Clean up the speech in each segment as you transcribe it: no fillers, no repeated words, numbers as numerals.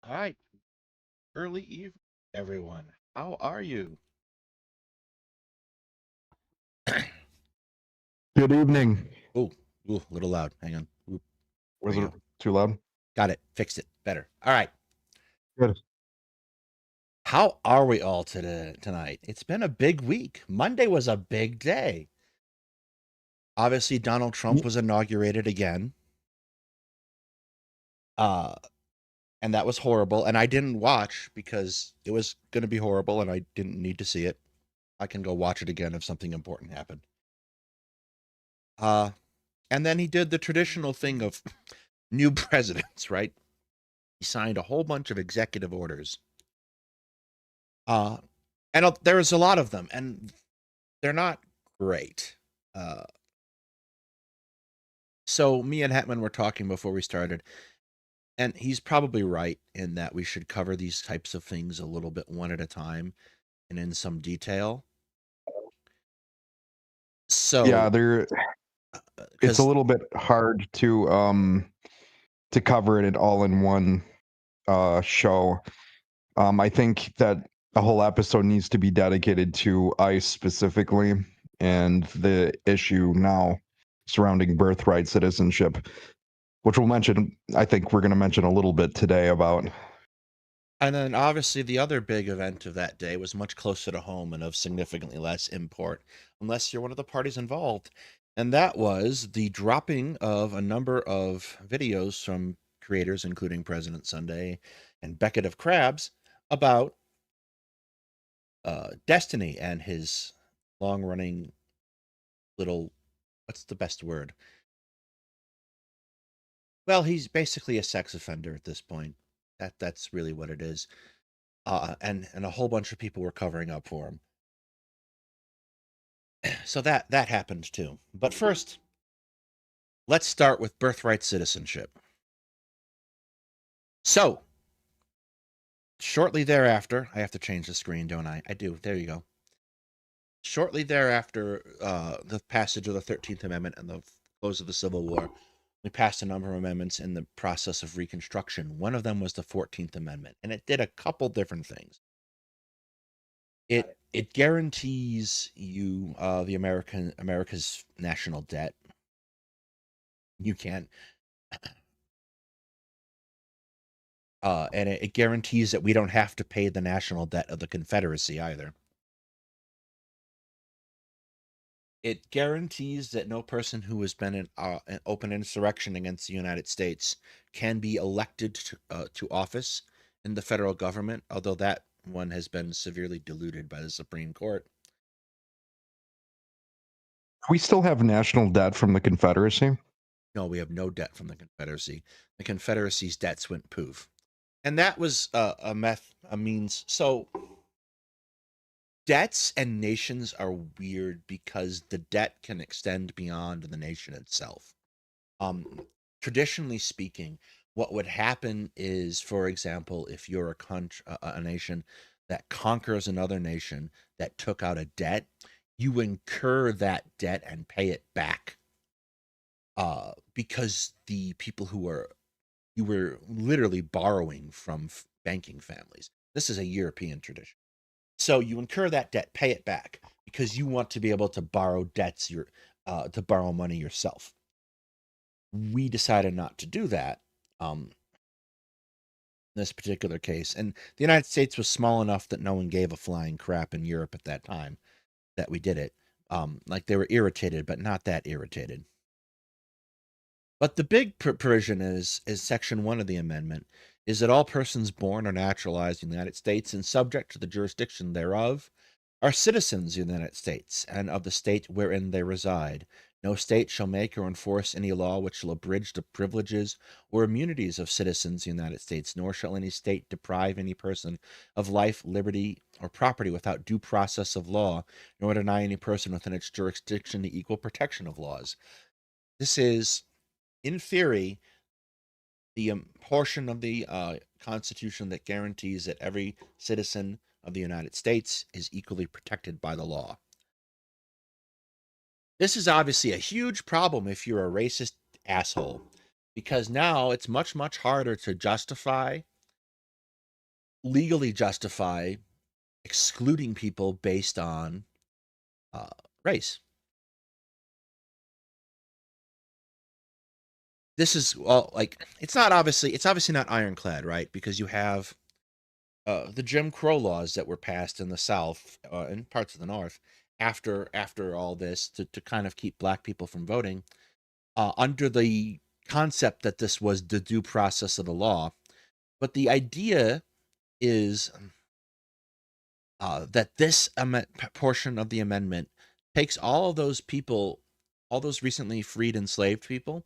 All right, early evening, everyone. How are you? Good evening. Oh, a little loud. Hang on. Oop, there Was we it go. too loud? Got it. Fixed it. Better. All right. Good. How are we all tonight? It's been a big week. Monday was a big day. Obviously, Donald Trump was inaugurated again. And that was horrible. And I didn't watch because it was going to be horrible and I didn't need to see it. I can go watch it again if something important happened. And then he did the traditional thing of new presidents, right? He signed a whole bunch of executive orders. And there was a lot of them, and they're not great. So me and Hetman were talking before we started, and he's probably right in that we should cover these types of things a little bit one at a time and in some detail. So Yeah, it's a little bit hard to cover it all in one show. I think that a whole episode needs to be dedicated to ICE specifically and the issue now surrounding birthright citizenship, which we'll mention. I think we're going to mention a little bit today about. And then obviously the other big event of that day was much closer to home and of significantly less import, unless you're one of the parties involved. And that was the dropping of a number of videos from creators, including President Sunday and Beckett of Crabs, about Destiny and his long-running little, what's the best word? Well, he's basically a sex offender at this point. That's really what it is. And a whole bunch of people were covering up for him. So that happened too. But first, let's start with birthright citizenship. So, Shortly thereafter, I have to change the screen, don't I? I do. There you go. Shortly thereafter, the passage of the 13th Amendment and the close of the Civil War, we passed a number of amendments in the process of Reconstruction. One of them was the 14th Amendment, and it did a couple different things. It guarantees you the America's national debt. You can't, and it guarantees that we don't have to pay the national debt of the Confederacy either. It guarantees that no person who has been in an open insurrection against the United States can be elected to office in the federal government, although that one has been severely diluted by the Supreme Court. We still have national debt from the Confederacy. No, we have no debt from the Confederacy. The Confederacy's debts went poof, and that was a means. So debts and nations are weird because the debt can extend beyond the nation itself. Traditionally speaking, what would happen is, for example, if you're a nation that conquers another nation that took out a debt, you incur that debt and pay it back, because the people you were literally borrowing from banking families. This is a European tradition. So you incur that debt, pay it back, because you want to be able to borrow to borrow money yourself. We decided not to do that, in this particular case, and the United States was small enough that no one gave a flying crap in Europe at that time that we did it. Like, they were irritated, but not that irritated. But the big provision is Section 1 of the amendment, is that all persons born or naturalized in the United States and subject to the jurisdiction thereof are citizens of the United States and of the state wherein they reside. No state shall make or enforce any law which shall abridge the privileges or immunities of citizens of the United States, nor shall any state deprive any person of life, liberty, or property without due process of law, nor deny any person within its jurisdiction the equal protection of laws. This is, in theory, the portion of the Constitution that guarantees that every citizen of the United States is equally protected by the law. This is obviously a huge problem if you're a racist asshole, because now it's much, much harder to legally justify excluding people based on race. This is, well, like, it's obviously not ironclad, right? Because you have the Jim Crow laws that were passed in the South and parts of the North after all this to kind of keep black people from voting, under the concept that this was the due process of the law. But the idea is that this portion of the amendment takes all of those people, all those recently freed enslaved people,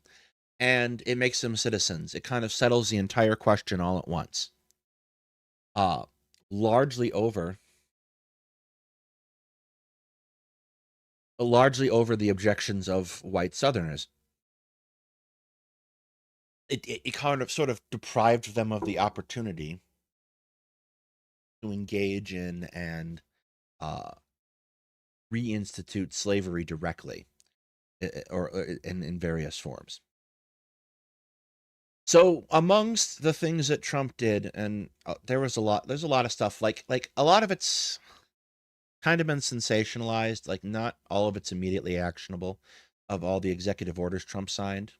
and it makes them citizens. It kind of settles the entire question all at once. Uh, largely over the objections of white Southerners. It kind of sort of deprived them of the opportunity to engage in and reinstitute slavery directly, or in various forms. So amongst the things that Trump did, and there's a lot of stuff, like a lot of it's kind of been sensationalized, like not all of it's immediately actionable, of all the executive orders Trump signed.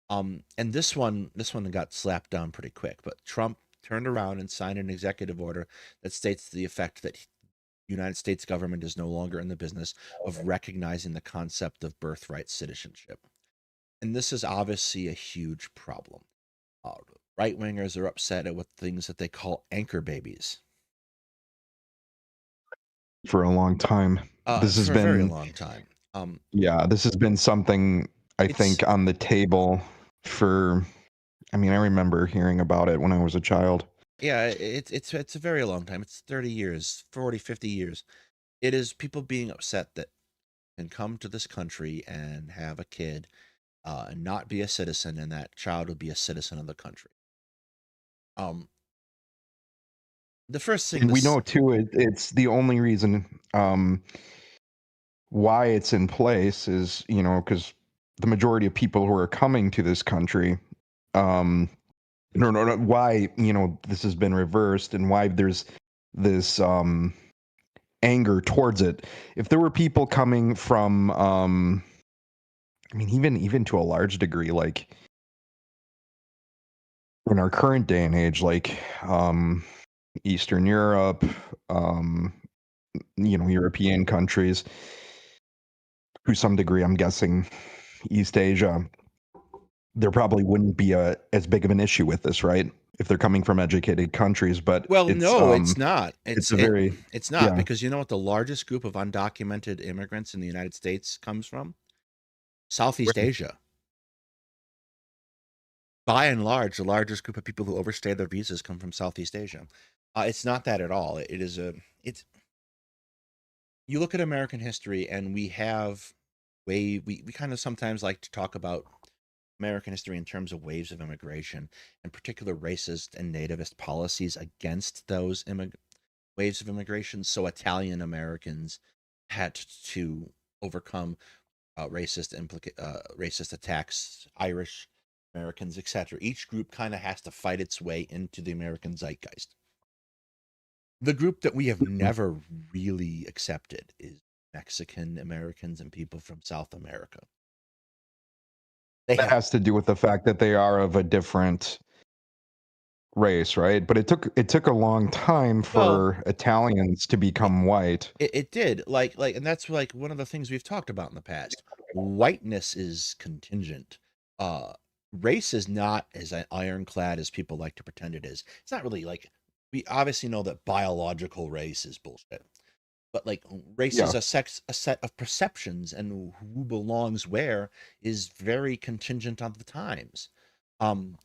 And this one got slapped down pretty quick, but Trump turned around and signed an executive order that states to the effect that the United States government is no longer in the business of recognizing the concept of birthright citizenship. And this is obviously a huge problem. Right wingers are upset at what things that they call anchor babies. For a long time. This has For a very been, long time. yeah, this has been something I think on the table for, I mean, I remember hearing about it when I was a child. Yeah, it's a very long time. It's 30 years, 40, 50 years. It is people being upset that can come to this country and have a kid, and not be a citizen, and that child will be a citizen of the country. Um, the first thing And we this know too, it's the only reason why it's in place is, because the majority of people who are coming to this country, um, no, why, this has been reversed and why there's this anger towards it. If there were people coming from, I mean, even to a large degree, like in our current day and age, like Eastern Europe, um, European countries, to some degree, I'm guessing East Asia, there probably wouldn't be as big of an issue with this, right? If they're coming from educated countries, but Well, it's no, it's not. it's a very It's not, yeah. because you know what the largest group of undocumented immigrants in the United States comes from? Southeast Where- Asia. By and large, the largest group of people who overstay their visas come from Southeast Asia. It's not that at all. It is a it's you look at American history, and we have we kind of sometimes like to talk about American history in terms of waves of immigration, and particular racist and nativist policies against those waves of immigration. So Italian Americans had to overcome racist attacks, Irish Americans, etc. Each group kind of has to fight its way into the American zeitgeist. The group that we have never really accepted is Mexican Americans and people from South America. They That have, has to do with the fact that they are of a different race, right? But it took a long time well, for Italians to it, become white. it did, and that's like one of the things we've talked about in the past. Whiteness is contingent. Uh, Race is not as ironclad as people like to pretend it is. It's not really like, we obviously know that biological race is bullshit, but like race is Yeah, a set of perceptions, and who belongs where is very contingent on the times. um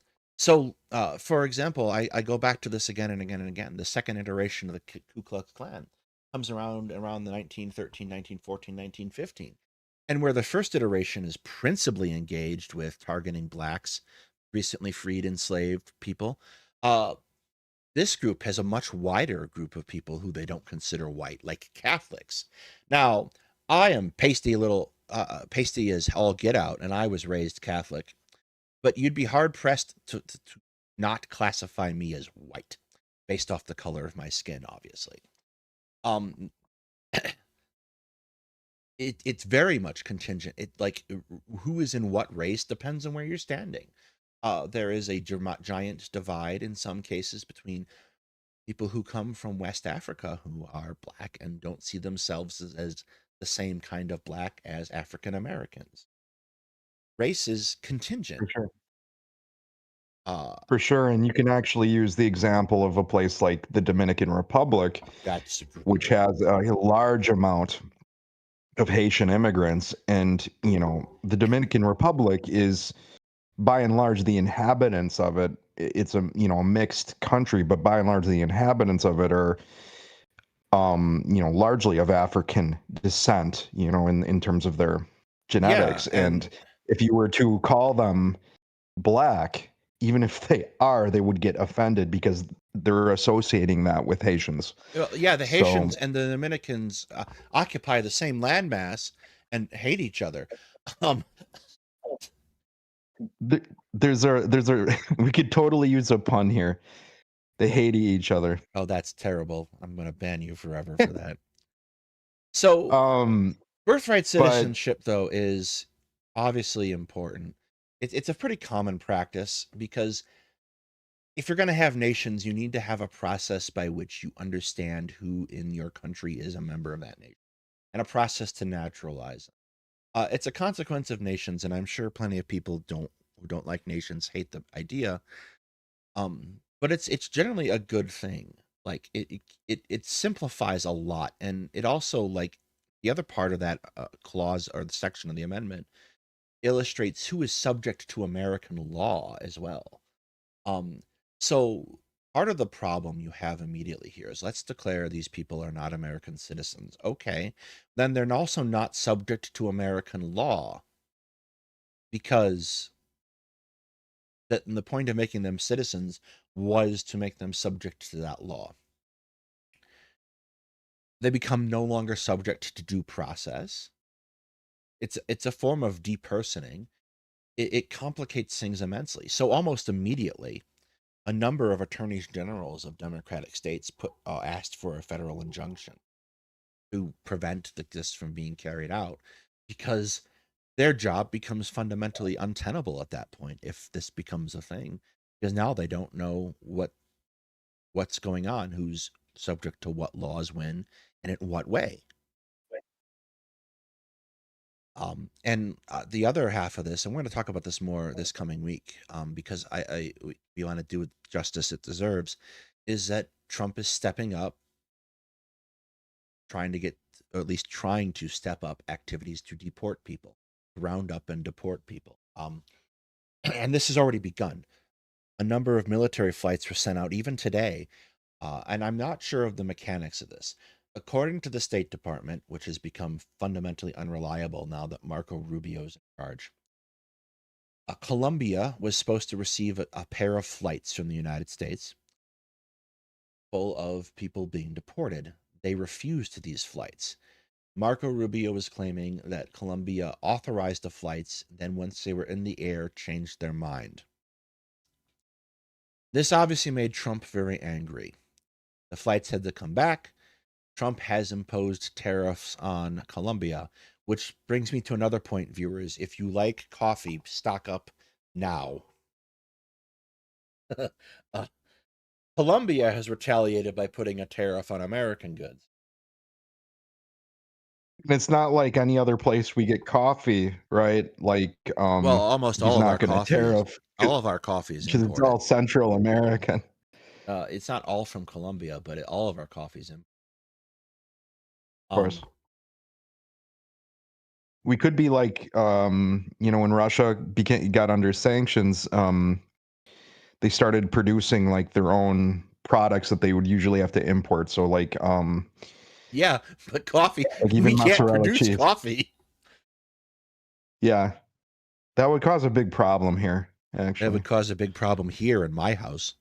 for example, I go back to this again and again and again. The second iteration of the Ku Klux Klan comes around the 1913, 1914, 1915, and where the first iteration is principally engaged with targeting blacks, recently freed enslaved people. This group has a much wider group of people who they don't consider white, like Catholics. Now, I am pasty as all get out, and I was raised Catholic, but you'd be hard pressed to not classify me as white based off the color of my skin, obviously. Um, it's very much contingent. It like who is in what race depends on where you're standing. There is a giant divide in some cases between people who come from West Africa who are black and don't see themselves as the same kind of black as African Americans. Race is contingent. for sure. Uh, For sure, and you can actually use the example of a place like the Dominican Republic, that's which has a large amount of Haitian immigrants, and the Dominican Republic is by and large the inhabitants of it. It's a mixed country, but by and large the inhabitants of it are largely of African descent, in terms of their yeah, genetics. and And if you were to call them black, even if they are, they would get offended because they're associating that with Haitians. well, yeah, the So Haitians and the Dominicans occupy the same landmass and hate each other. Um, there's a we could totally use a pun here. They hate each other. oh, that's terrible. I'm going to ban you forever for that. So, um, birthright but citizenship, though, is obviously important. It's a pretty common practice because if you're going to have nations, you need to have a process by which you understand who in your country is a member of that nation, and a process to naturalize them. It's a consequence of nations, and I'm sure plenty of people who don't like nations hate the idea. But it's generally a good thing. Like it simplifies a lot, and it also, like, the other part of that clause or the section of the amendment illustrates who is subject to American law as well. Um, so part of the problem you have immediately here is, let's declare these people are not American citizens. Okay, then they're also not subject to American law, because the point of making them citizens was to make them subject to that law. They become no longer subject to due process. It's a form of depersoning. It complicates things immensely. So almost immediately, a number of attorneys generals of democratic states asked for a federal injunction to prevent this from being carried out, because their job becomes fundamentally untenable at that point if this becomes a thing, because now they don't know what's going on, who's subject to what laws when, and in what way. And the other half of this, and we're going to talk about this more this coming week, because we want to do justice it deserves, is that Trump is stepping up, trying to get, or at least trying to step up activities to deport people, round up and deport people. And this has already begun. A number of military flights were sent out even today, and I'm not sure of the mechanics of this. According to the State Department, which has become fundamentally unreliable now that Marco Rubio is in charge, Colombia was supposed to receive a pair of flights from the United States full of people being deported. They refused these flights. Marco Rubio was claiming that Colombia authorized the flights, then once they were in the air, changed their mind. This obviously made Trump very angry. The flights had to come back. Trump has imposed tariffs on Colombia, which brings me to another point, viewers. If you like coffee, stock up now. uh, Colombia has retaliated by putting a tariff on American goods. It's not like any other place we get coffee, right? Like, Well, almost he's all of not our going to coffee is tariff because it's imported. all Central American. It's not all from Colombia, but all of our coffee's in. Of course. We could be like, when Russia got under sanctions, they started producing like their own products that they would usually have to import. So like, yeah, but coffee, like we even can't mozzarella produce cheese. coffee. Yeah, that would cause a big problem here. Actually, That would cause a big problem here in my house.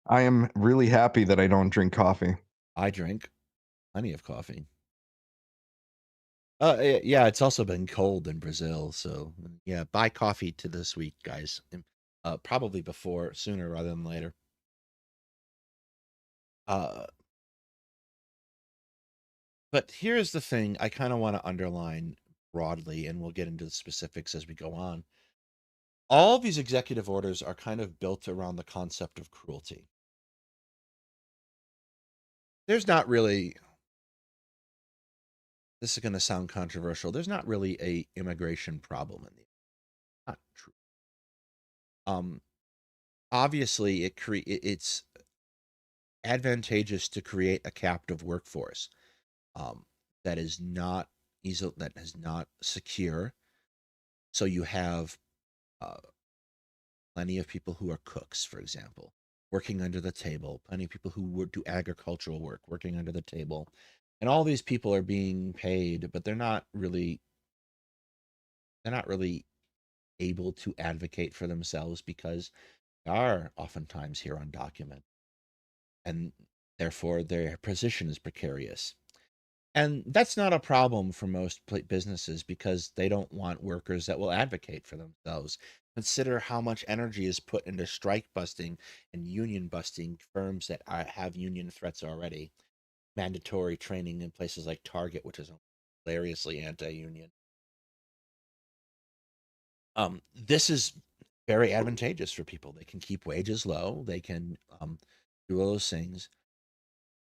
I am really happy that I don't drink coffee. I drink plenty of coffee. Yeah, it's also been cold in Brazil, so yeah, buy coffee to this week, guys. Probably sooner rather than later. But here's the thing I kind of want to underline broadly, and we'll get into the specifics as we go on. All these executive orders are kind of built around the concept of cruelty. There's not really, this is going to sound controversial, there's not really a immigration problem in the, not true. Obviously it's advantageous to create a captive workforce that is not easy, that is not secure. So you have plenty of people who are cooks, for example, working under the table, plenty of people who would do agricultural work working under the table. And all these people are being paid, but they're not really able to advocate for themselves because they are oftentimes here undocumented. And therefore their position is precarious. And that's not a problem for most businesses because they don't want workers that will advocate for themselves. Consider how much energy is put into strike busting and union busting firms that have union threats already. Mandatory training in places like Target, which is hilariously anti-union. This is very advantageous for people. They can keep wages low. They can do all those things.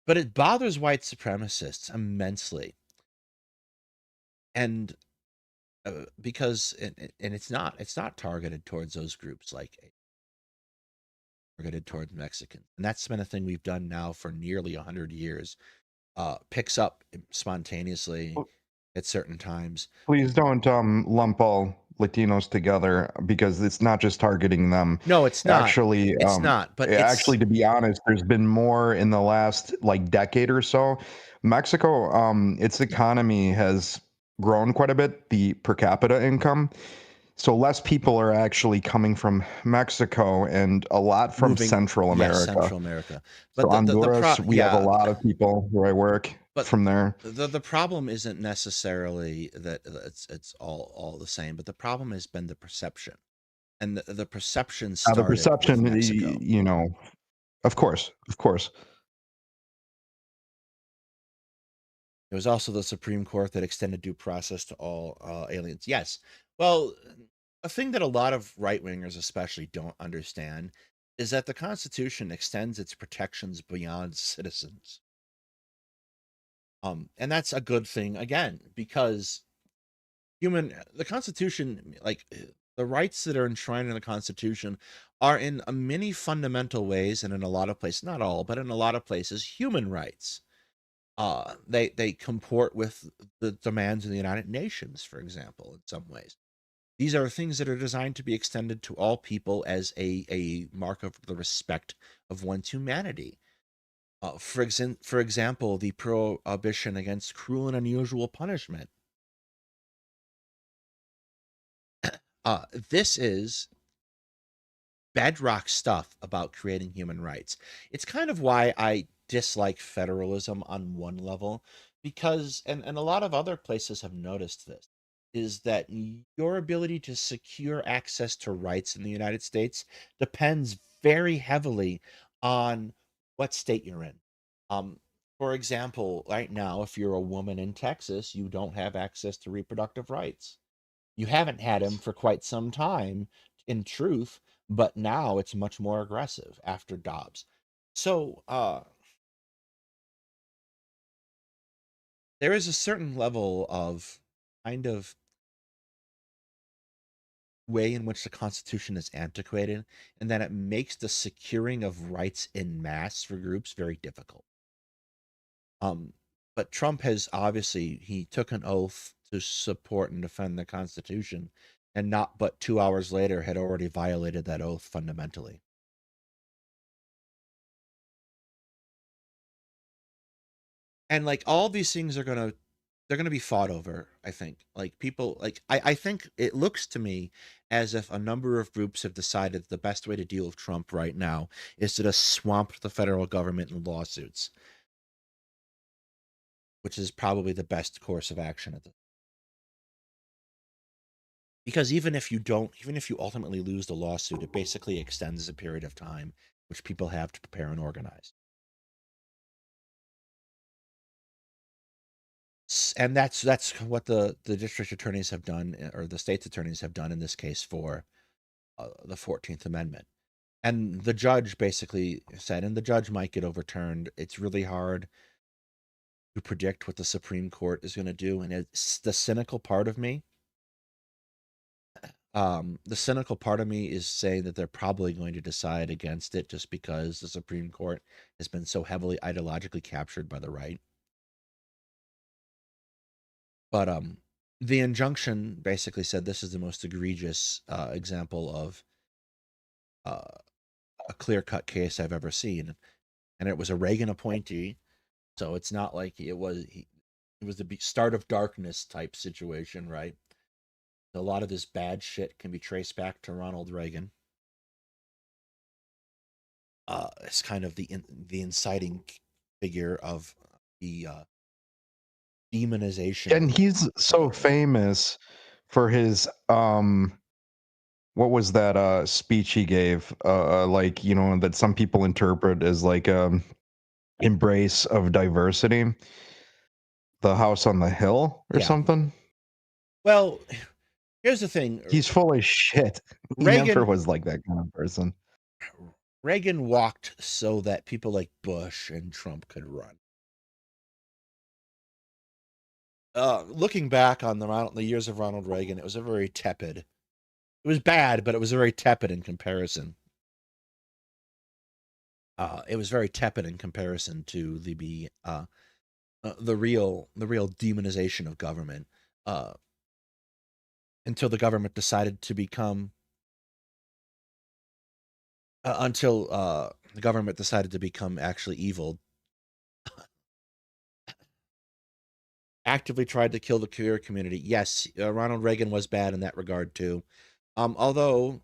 But it bothers white supremacists immensely. And because it's not targeted towards those groups, like targeted towards Mexicans, and that's been a thing we've done now for nearly 100 years. Picks up spontaneously at certain times. Please don't lump all Latinos together because it's not just targeting them. No, it's not. Actually, it's not. But actually, to be honest, there's been more in the last like decade or so. Mexico, its economy has grown quite a bit. The per capita income. So less people are actually coming from Mexico and a lot from Moving, Central yes, America. Central America. So But Honduras, we have a yeah, lot of people where I work but from there. the problem isn't necessarily that it's all the same, but the problem has been the perception. And the perception Now the started with perception, Mexico. you know, of course, of course. There was also the Supreme Court that extended due process to all aliens. Yes. Well, a thing that a lot of right wingers, especially, don't understand is that the Constitution extends its protections beyond citizens. And that's a good thing again, because the Constitution, like the rights that are enshrined in the Constitution, are in many fundamental ways, and in a lot of places, not all, but in a lot of places, human rights. They comport with the demands of the United Nations, for example, in some ways. These are things that are designed to be extended to all people as a mark of the respect of one's humanity. For example, the prohibition against cruel and unusual punishment. This is bedrock stuff about creating human rights. It's kind of why I dislike federalism on one level, because, and a lot of other places have noticed this, is that your ability to secure access to rights in the United States depends very heavily on what state you're in. Um, for example, right now, if you're a woman in Texas, you don't have access to reproductive rights. You haven't had him for quite some time, in truth, but now it's much more aggressive after Dobbs. So there is a certain level of kind of way in which the Constitution is antiquated, and that it makes the securing of rights in mass for groups very difficult. Um, but Trump has obviously he took an oath to support and defend the Constitution, and not but 2 hours later had already violated that oath fundamentally. And like all these things they're gonna be fought over, I think. Like people like I think it looks to me as if a number of groups have decided the best way to deal with Trump right now is to just swamp the federal government in lawsuits, which is probably the best course of action at the because even if you ultimately lose the lawsuit, it basically extends a period of time which people have to prepare and organize. And that's what the district attorneys have done, or the state's attorneys have done in this case for the 14th Amendment. And the judge basically said, and the judge might get overturned. It's really hard to predict what the Supreme Court is going to do. And it's the cynical part of me. The cynical part of me is saying that they're probably going to decide against it just because the Supreme Court has been so heavily ideologically captured by the right. But the injunction basically said this is the most egregious example of uh, a clear-cut case I've ever seen, and it was a Reagan appointee, so it's not like it was the start of darkness type situation, right? A lot of this bad shit can be traced back to Ronald Reagan. It's kind of the inciting figure of the demonization And he's of so everything. famous for his what was that speech he gave like, you know, that some people interpret as like embrace of diversity, the house on the hill or Yeah. something. Well, here's the thing. He's full of shit. He never Reagan was like that kind of person. Reagan walked so that people like Bush and Trump could run. Looking back on the years of Ronald Reagan, it was a very tepid. It was bad, but it was very tepid in comparison. It was very tepid in comparison to the real demonization of government. Uh, until the government decided to become until the government decided to become actually evil. actively tried to kill the queer community. Yes, Ronald Reagan was bad in that regard too. Although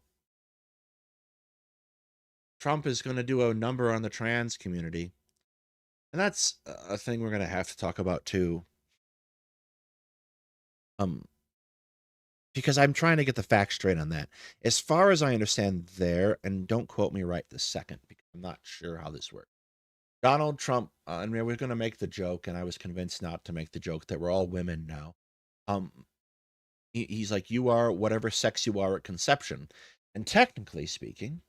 Trump is going to do a number on the trans community, and that's a thing we're going to have to talk about too. Because I'm trying to get the facts straight on that. As far as I understand there, and don't quote me right this second, because I'm not sure how this works. Donald Trump, and we were going to make the joke, and I was convinced not to make the joke that we're all women now. He's like, you are whatever sex you are at conception. And technically speaking,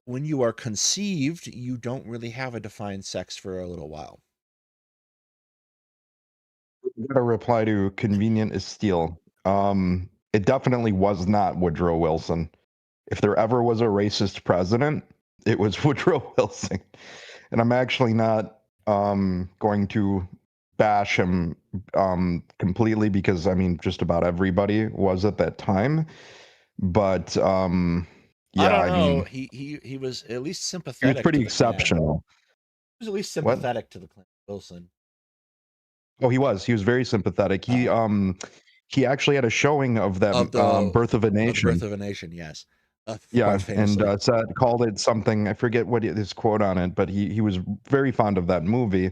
when you are conceived, you don't really have a defined sex for a little while. Got to reply to convenient as steel. It definitely was not Woodrow Wilson. If there ever was a racist president, it was Woodrow Wilson. And I'm actually not going to bash him completely because I mean just about everybody was at that time. But I yeah, don't I know. mean He was at least he was sympathetic to pretty the Klan. exceptional. He was at least What? sympathetic to the Klan, Wilson. Oh, he was. He was very sympathetic. He actually had a showing of that Of the Birth of a Birth Nation. of a Nation, yes, quite Yeah, and famously. called it something. I forget what his quote on it, but he was very fond of that movie.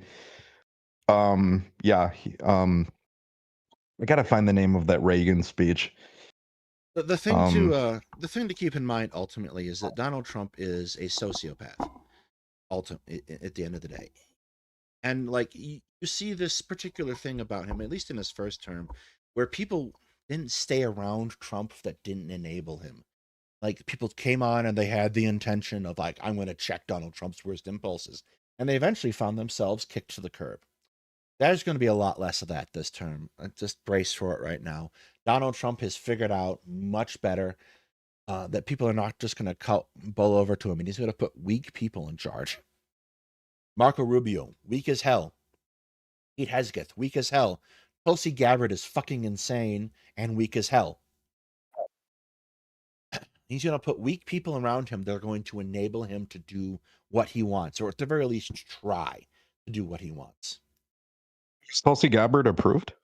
Yeah, I gotta find the name of that Reagan speech. The thing to keep in mind ultimately is that Donald Trump is a sociopath. Ultimately, at the end of the day, and like you see this particular thing about him, at least in his first term, where people didn't stay around Trump that didn't enable him. Like people came on and they had the intention of like, I'm going to check Donald Trump's worst impulses, and they eventually found themselves kicked to the curb. There's going to be a lot less of that this term. Just brace for it right now. Donald Trump has figured out much better that people are not just going to bowl over to him, and he's going to put weak people in charge. Marco Rubio, weak as hell. Pete Hegseth, weak as hell. Tulsi Gabbard is fucking insane and weak as hell. He's going to put weak people around him that are going to enable him to do what he wants, or at the very least, try to do what he wants. Is Tulsi Gabbard approved?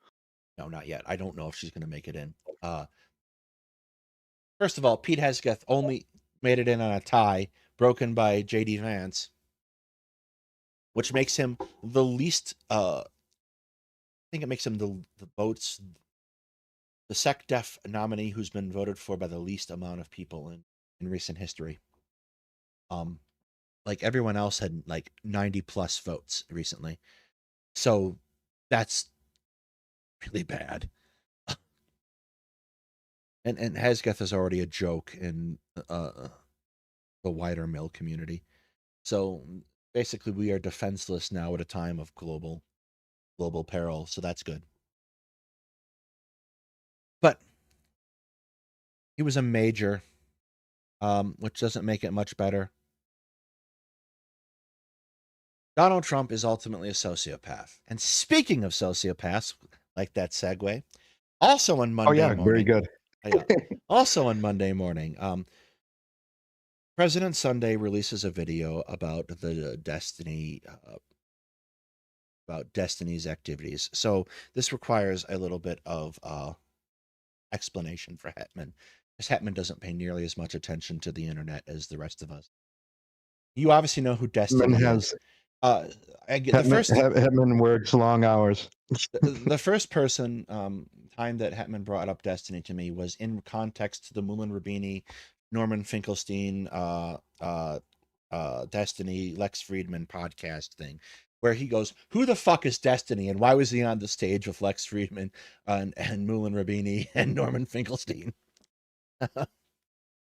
No, not yet. I don't know if she's going to make it in. First of all, Pete Hegseth only made it in on a tie broken by J.D. Vance, which makes him the least. I think it makes him the votes, the SecDef nominee who's been voted for by the least amount of people in recent history. Like everyone else had like 90 plus votes recently, so that's really bad. And Hesketh is already a joke in the wider mill community. So basically, we are defenseless now at a time of global peril. So that's good. But he was a major, which doesn't make it much better. Donald Trump is ultimately a sociopath. And speaking of sociopaths, like that segue, also on Oh Monday yeah, very morning, good. also on Monday morning, President Sunday releases a video about the Destiny, about Destiny's activities. So this requires a little bit of explanation for Hetman, because Hetman doesn't pay nearly as much attention to the internet as the rest of us. You obviously know who Hetman Destiny is. has I get the first Hetman works long hours. the first person time that Hetman brought up Destiny to me was in context to the Mullen Rubini, Norman Finkelstein, Destiny, Lex Friedman podcast thing, where he goes, "Who the fuck is Destiny, and why was he on the stage with Lex Friedman and Mullen Rubini and Norman Finkelstein?"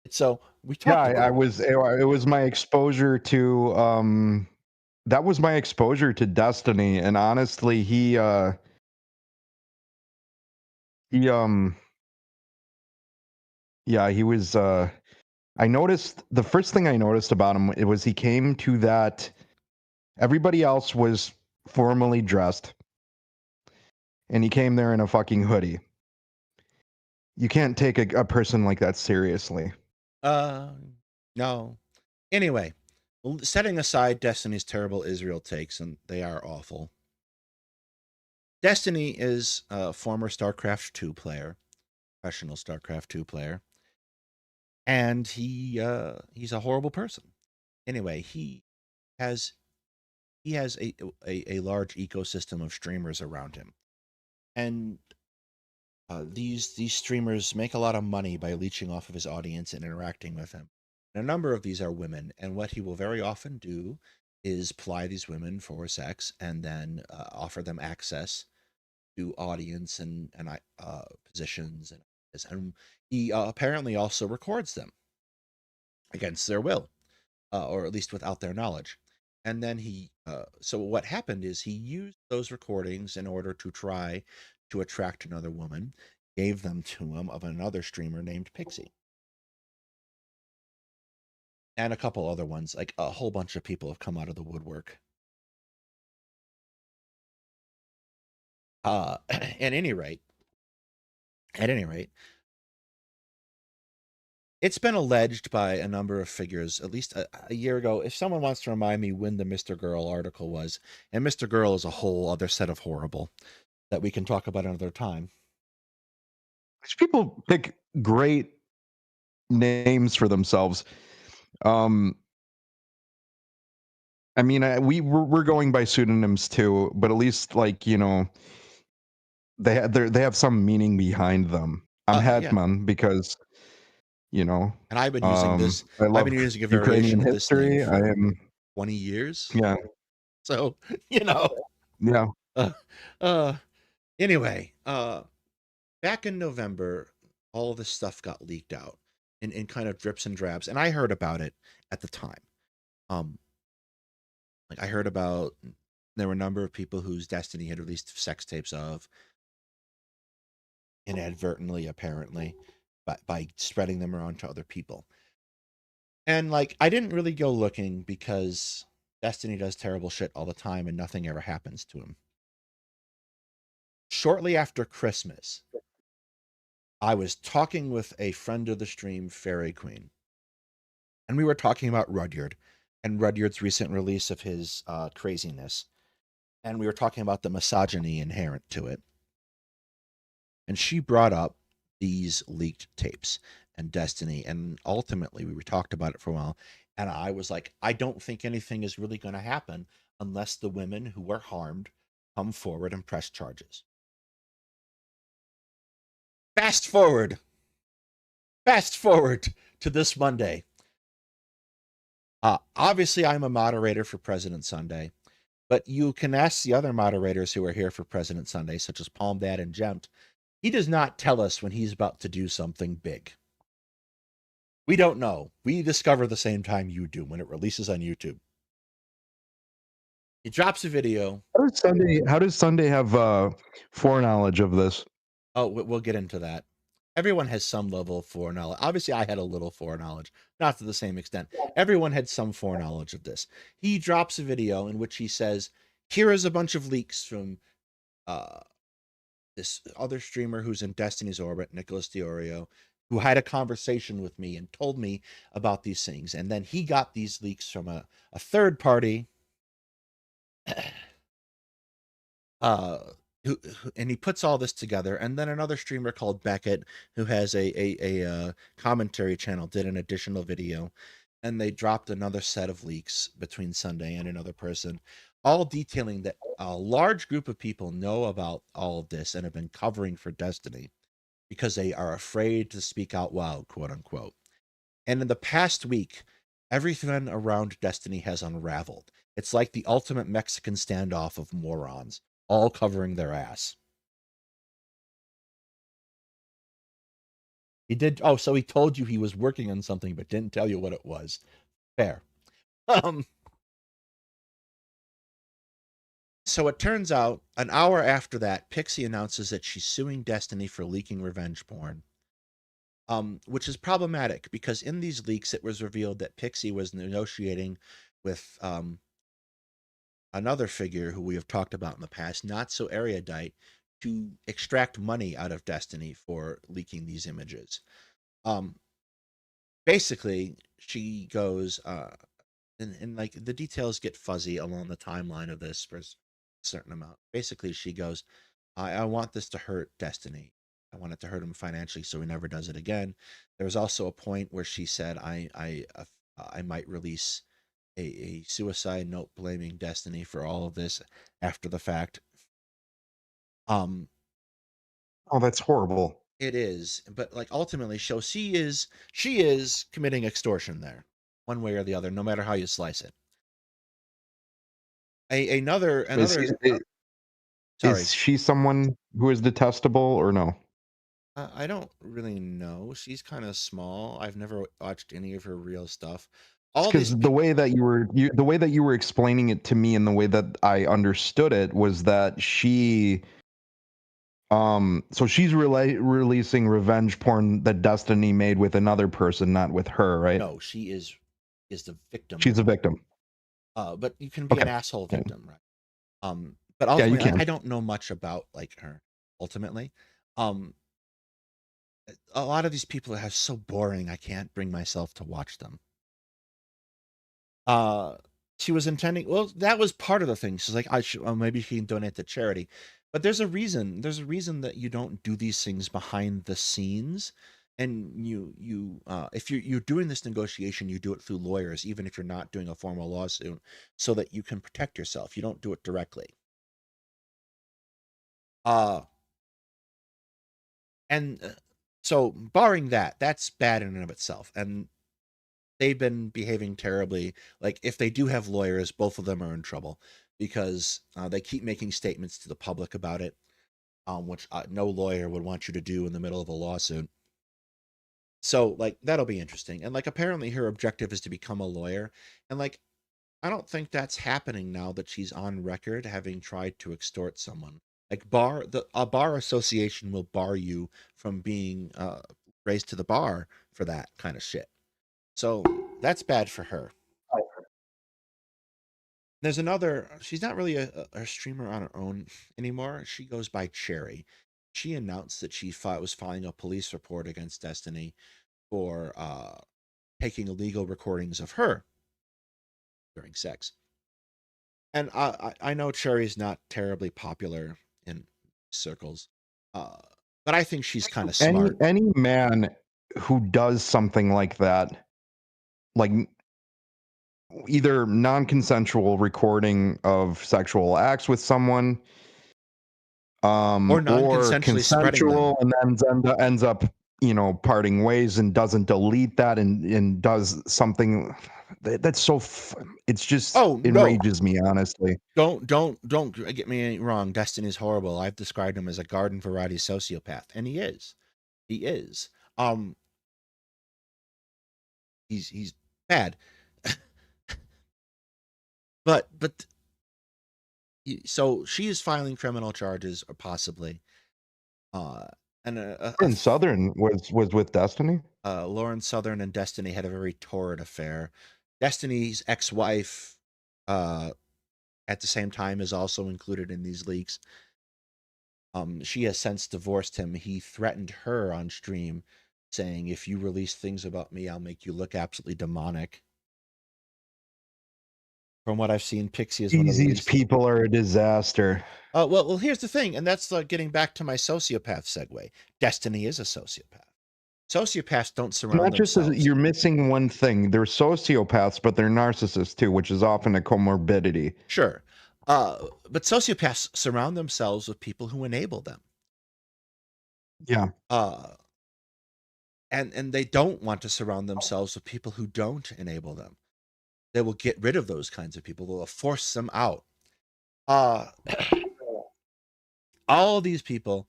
So we Yeah, talked about. I was. It was my exposure to. That was my exposure to Destiny, and honestly, he yeah, he was. I noticed the first thing I noticed about him it was he came to that. Everybody else was formally dressed, and he came there in a fucking hoodie. You can't take a person like that seriously. No. Anyway, setting aside Destiny's terrible Israel takes, and they are awful. Destiny is a former StarCraft 2 player, professional StarCraft 2 player, and he's a horrible person. Anyway, has he has a large ecosystem of streamers around him, and these streamers make a lot of money by leeching off of his audience and interacting with him. And a number of these are women, and what he will very often do is ply these women for sex and then offer them access to audience and positions and he apparently also records them against their will, or at least without their knowledge. And then so what happened is he used those recordings in order to try to attract another woman, gave them to him of another streamer named Pixie. And a couple other ones, like a whole bunch of people have come out of the woodwork. At any rate, at any rate, it's been alleged by a number of figures, at least a year ago. If someone wants to remind me when the Mr. Girl article was, and Mr. Girl is a whole other set of horrible that we can talk about another time. These people pick great names for themselves. I mean, we're going by pseudonyms too, but at least they have some meaning behind them. I'm Yeah. Hetman because you know And I I've love been using a variation Ukrainian of this name history. I for am 20 years. yeah So, you know, yeah. uh, uh, anyway, back in November, all of this stuff got leaked out in kind of drips and drabs. And I heard about it at the time. Um, like I heard about there were a number of people whose Destiny had released sex tapes of inadvertently, apparently, by spreading them around to other people. And like I didn't really go looking because Destiny does terrible shit all the time and nothing ever happens to him. Shortly after Christmas, I was talking with a friend of the stream, Fairy Queen, and we were talking about Rudyard and Rudyard's recent release of his craziness. And we were talking about the misogyny inherent to it. And she brought up these leaked tapes and Destiny. And ultimately, we talked about it for a while. And I was like, I don't think anything is really going to happen unless the women who were harmed come forward and press charges. Fast forward. Fast forward to this Monday. Obviously, I'm a moderator for President Sunday, but you can ask the other moderators who are here for President Sunday, such as Palm Dad and Gemt. He does not tell us when he's about to do something big. We don't know. We discover the same time you do when it releases on YouTube. He drops a video. How does Sunday have foreknowledge of this? Oh, we'll get into that. Everyone has some level of foreknowledge. Obviously, I had a little foreknowledge, not to the same extent. Everyone had some foreknowledge of this. He drops a video in which he says, here is a bunch of leaks from this other streamer who's in Destiny's orbit, Nicholas Diorio, who had a conversation with me and told me about these things. And then he got these leaks from a third party. And he puts all this together, and then another streamer called Beckett, who has a commentary channel, did an additional video, and they dropped another set of leaks between Sunday and another person, all detailing that a large group of people know about all of this and have been covering for Destiny because they are afraid to speak out loud, quote unquote. And in the past week, everything around Destiny has unraveled. It's like the ultimate Mexican standoff of morons, all covering their ass. He did. Oh, so he told you he was working on something, but didn't tell you what it was. Fair. So it turns out an hour after that, Pixie announces that she's suing Destiny for leaking revenge porn. Which is problematic because in these leaks, it was revealed that Pixie was negotiating with another figure who we have talked about in the past, not so erudite, to extract money out of Destiny for leaking these images. Basically, she goes, and like the details get fuzzy along the timeline of this for a certain amount. Basically, she goes, I want this to hurt Destiny. I want it to hurt him financially so he never does it again. There was also a point where she said, I might release a suicide note blaming Destiny for all of this after the fact. Um, Oh, that's horrible. it is, but like ultimately, she is committing extortion there, one way or the other, no matter how you slice it. Is Another. is Sorry, she someone who is detestable or no? I don't really know. She's kind of small. I've never watched any of her real stuff. All these Because the people. way that the way that you were explaining it to me and the way that I understood it was that so she's releasing revenge porn that Destiny made with another person, not with her, right? No, she is the victim She's of a it. victim. But you can be Okay. an asshole Yeah, victim, right? But yeah, you ultimately, I can. don't know much about like her. Ultimately, um, a lot of these people are so boring. I can't bring myself to watch them. Uh, she was intending. Well, that was part of the thing. She's like, I should. Well, maybe she can donate to charity. But there's a reason. There's a reason that you don't do these things behind the scenes. And if you're doing this negotiation, you do it through lawyers, even if you're not doing a formal lawsuit, so that you can protect yourself. You don't do it directly. Uh, and so barring that, that's bad in and of itself. And they've been behaving terribly. Like if they do have lawyers, both of them are in trouble because they keep making statements to the public about it, which no lawyer would want you to do in the middle of a lawsuit. So like that'll be interesting. And like apparently her objective is to become a lawyer, and like I don't think that's happening now that she's on record having tried to extort someone. Like a bar association will bar you from being raised to the bar for that kind of shit. So that's bad for her. There's another. She's not really a streamer on her own anymore. She goes by Cherry. She announced that was filing a police report against Destiny for taking illegal recordings of her during sex. And I know Cherry's not terribly popular in circles, uh, but I think she's kind of smart. Any man who does something like that, like either non-consensual recording of sexual acts with someone, Or or non-consensually spreading them. consensual, and then ends up, parting ways and doesn't delete that and does something that's it's just Oh no, enrages me, honestly. don't get me wrong. Destiny's horrible. I've described him as a garden variety sociopath, and he is. He is. Um, he's bad. But so she is filing criminal charges, or possibly. Uh, and And Southern was with Destiny. Lauren Southern and Destiny had a very torrid affair. Destiny's ex-wife, uh, at the same time, is also included in these leaks. She has since divorced him. He threatened her on stream, saying, "If you release things about me, I'll make you look absolutely demonic." From what I've seen, Pixie is one of the These least. people are a disaster. Well, here's the thing, and that's getting back to my sociopath segue. Destiny is a sociopath. Sociopaths don't surround Not just as themselves. you're missing one thing. They're sociopaths, but they're narcissists too, which is often a comorbidity. Sure. But sociopaths surround themselves with people who enable them. Yeah. Uh, and they don't want to surround themselves with people who don't enable them. They will get rid of those kinds of people. They'll force them out. Uh, all these people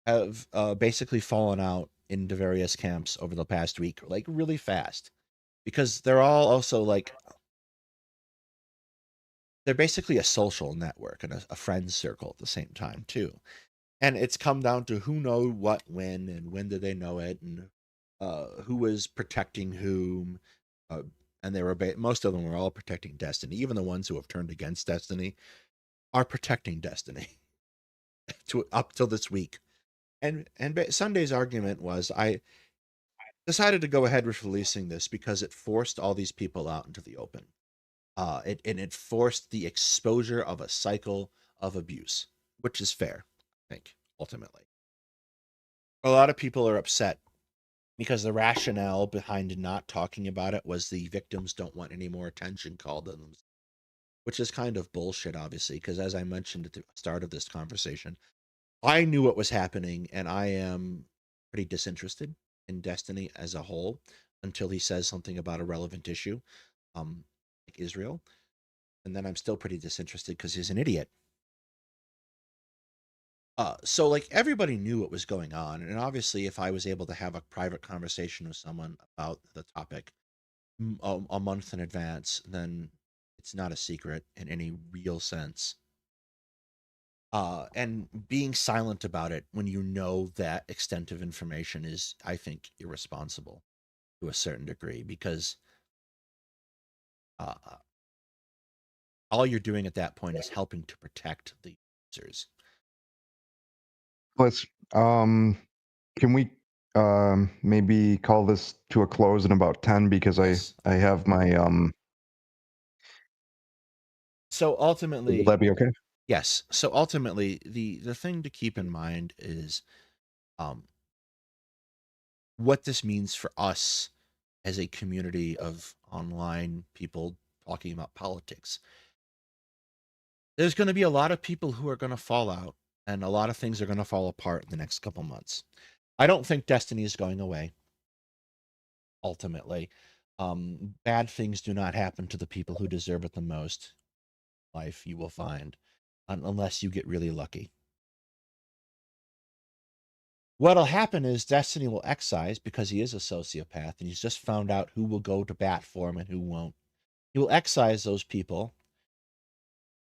have basically fallen out into various camps over the past week, like really fast, because they're all also like they're basically a social network and a friends circle at the same time too. And it's come down to who know what when and when did they know it and who was protecting whom. Uh, and they were most of them were all protecting Destiny. Even the ones who have turned against Destiny are protecting Destiny to up till this week. And Sunday's argument was I decided to go ahead with releasing this because it forced all these people out into the open. It forced the exposure of a cycle of abuse, which is fair, I think. ultimately. A lot of people are upset because the rationale behind not talking about it was the victims don't want any more attention called to them, which is kind of bullshit, obviously, because as I mentioned at the start of this conversation, I knew what was happening, and I am pretty disinterested in Destiny as a whole until he says something about a relevant issue, like Israel, and then I'm still pretty disinterested because he's an idiot. So like everybody knew what was going on, and obviously, if I was able to have a private conversation with someone about the topic a month in advance, then it's not a secret in any real sense. And being silent about it when you know that extent of information is, I think, irresponsible to a certain degree, because uh, all you're doing at that point is helping to protect the users. Let's can we maybe call this to a close in about 10 because Yes. I have my So will ultimately, that be okay? yes. So ultimately, the thing to keep in mind is um, what this means for us as a community of online people talking about politics. There's going to be a lot of people who are going to fall out, and a lot of things are going to fall apart in the next couple months. I don't think Destiny is going away. Ultimately, bad things do not happen to the people who deserve it the most. Life, you will find, unless you get really lucky. What'll happen is Destiny will excise, because he is a sociopath and he's just found out who will go to bat for him and who won't. He will excise those people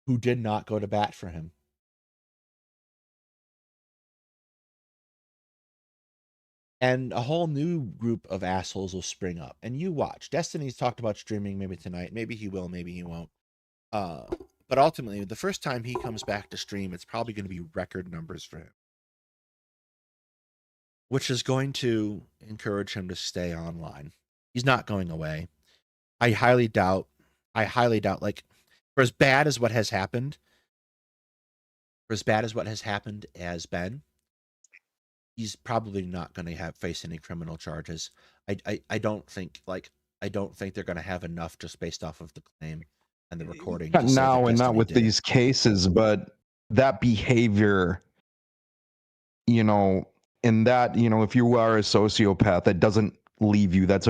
who did not go to bat for him. And a whole new group of assholes will spring up. And you watch. Destiny's talked about streaming maybe tonight. Maybe he will, maybe he won't. Uh, but ultimately, the first time he comes back to stream, it's probably going to be record numbers for him, which is going to encourage him to stay online. He's not going away. I highly doubt, like, for as bad as what has happened, has been, he's probably not going to face any criminal charges. I don't think, they're going to have enough just based off of the claim and the recording Not to say that now and not Destiny with did it. these cases, but that behavior, you know, in that, you know, if you are a sociopath, that doesn't leave you. That's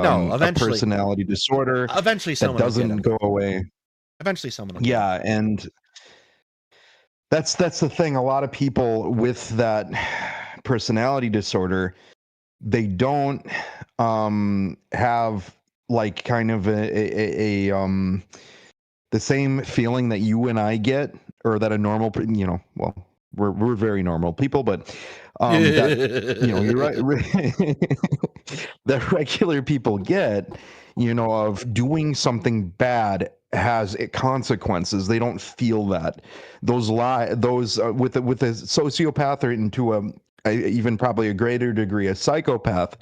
No, a personality disorder eventually that someone will get doesn't him. go away. Eventually someone will get him. Yeah, and that's the thing. A lot of people with that personality disorder, they don't have like kind of a the same feeling that you and I get, or that a normal, you know, well, we're very normal people, but that, you know, you're right, that regular people get, you know, of doing something bad has consequences. They don't feel that those with a sociopath, or into even probably a greater degree a psychopath,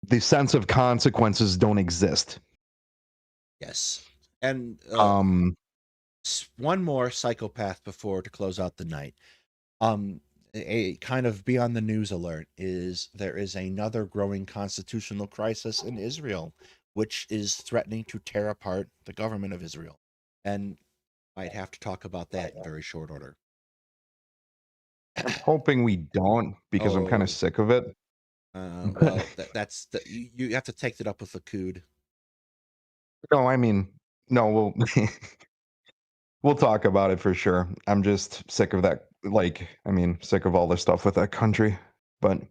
the sense of consequences don't exist. Yes. And Um, one more psychopath before to close out the night. A kind of beyond the news alert is there is another growing constitutional crisis in Israel, which is threatening to tear apart the government of Israel, and might have to talk about that in very short order. hoping we don't, because I'm kind of Oh, sick of it. well, you have to take that up with the Cood. No, I mean, no, we'll we'll talk about it for sure. I'm just sick of that. Like, I mean, sick of all the stuff with that country. But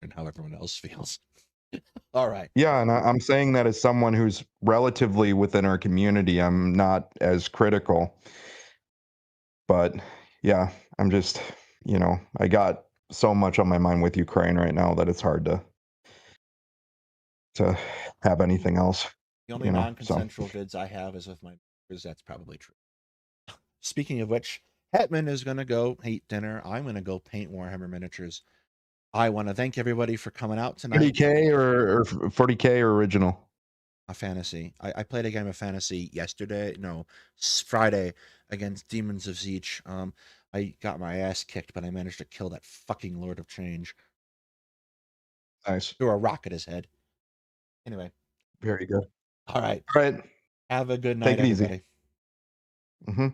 And how everyone else feels. All right. yeah, and I'm saying that as someone who's relatively within our community, I'm not as critical. But yeah, I'm just, you know, I got so much on my mind with Ukraine right now that it's hard to have anything else, The only you know. So non-consensual vids I have is with my because that's probably true. Speaking of which, Hetman is going to go eat dinner. I'm going to go paint Warhammer miniatures. I want to thank everybody for coming out tonight. 30K or 40K or original. A fantasy. I played a game of fantasy yesterday. No, Friday against Demons of Zeech. I got my ass kicked, but I managed to kill that fucking Lord of Change. Nice. Threw a rock at his head. Anyway. Very good. All right. All right. Have a good Take night, it easy. everybody. Mm-hmm.